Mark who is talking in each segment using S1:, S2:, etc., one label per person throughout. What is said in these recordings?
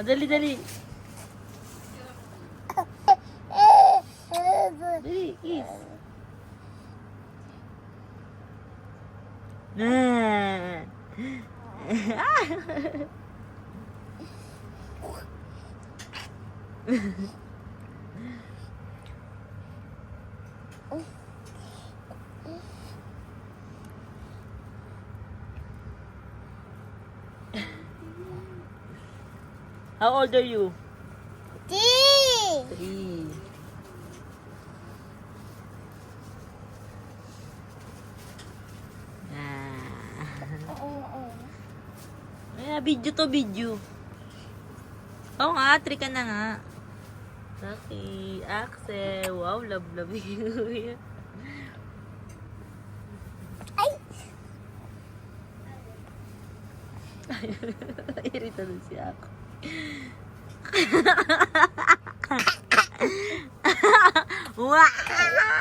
S1: Dali, dali. Dali, kiss. How old are you? 3. Video to video. Oo nga, 3 ka na nga. Okay, Axel. Wow, love you.
S2: Ay!
S1: Irita na siya ako. Wow!
S2: Hello!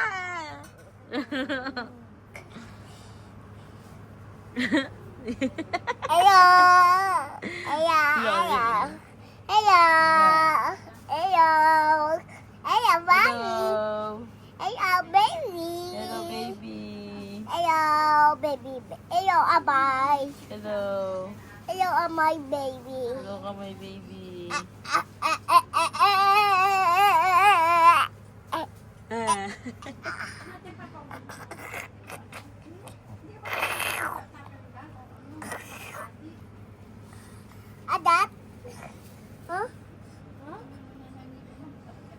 S2: Hello! Hello! Hello! Hello! Hello, mommy! Hello, baby!
S1: Hello, baby.
S2: Hello, baby! Hello, amay!
S1: Hello.
S2: Hello, amay, baby!
S1: Hello ka, my baby.
S2: Adat? Huh?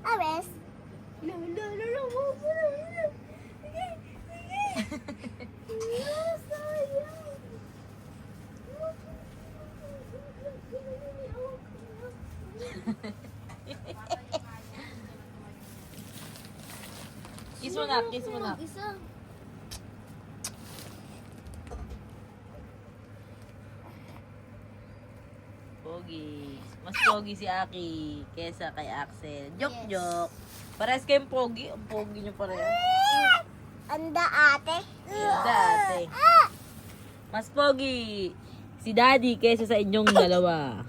S2: Ares? No, no, no, no. Sige, sige. Sayang.
S1: Kiss mo na, kiss mo na.
S2: Isa.
S1: Pogi. Mas pogi si Aki kesa kay Axel. Joke. Parehas kayong pogi. Ang pogi niyo pareho.
S2: Anda, ate.
S1: Dati. Mas pogi si Daddy kesa sa inyong dalawa.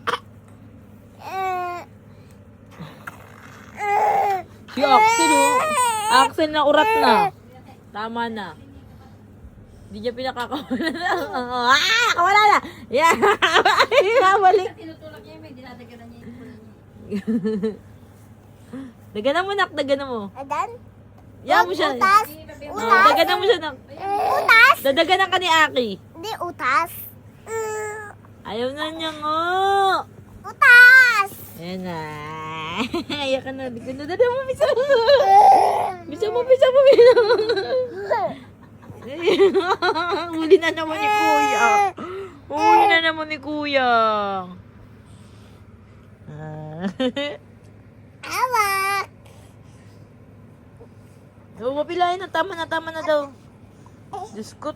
S1: Si Axel, oh. Axel na urat na. Tama na. Hindi niya pinakakawalan na. Kawala na! Yeah! Balik.
S3: Tinutulak niya yung may dinadaganan niya yung pulo niya.
S1: Daganan mo, nak. Daganan mo.
S2: Adan?
S1: Yan mo siya.
S2: Utas?
S1: Daganan mo siya, nak.
S2: Utas?
S1: Dadaganan ka ni Aki.
S2: Hindi, utas.
S1: Ayaw na niya ngo.
S2: Utas!
S1: Ayan na. Ayak ka na. Dada mo, bisa mo. Bisa mo. Huli na naman ni Kuya. Huli na naman ni Kuya.
S2: Awak!
S1: Mapilain na. Tama na daw. Diyos ko,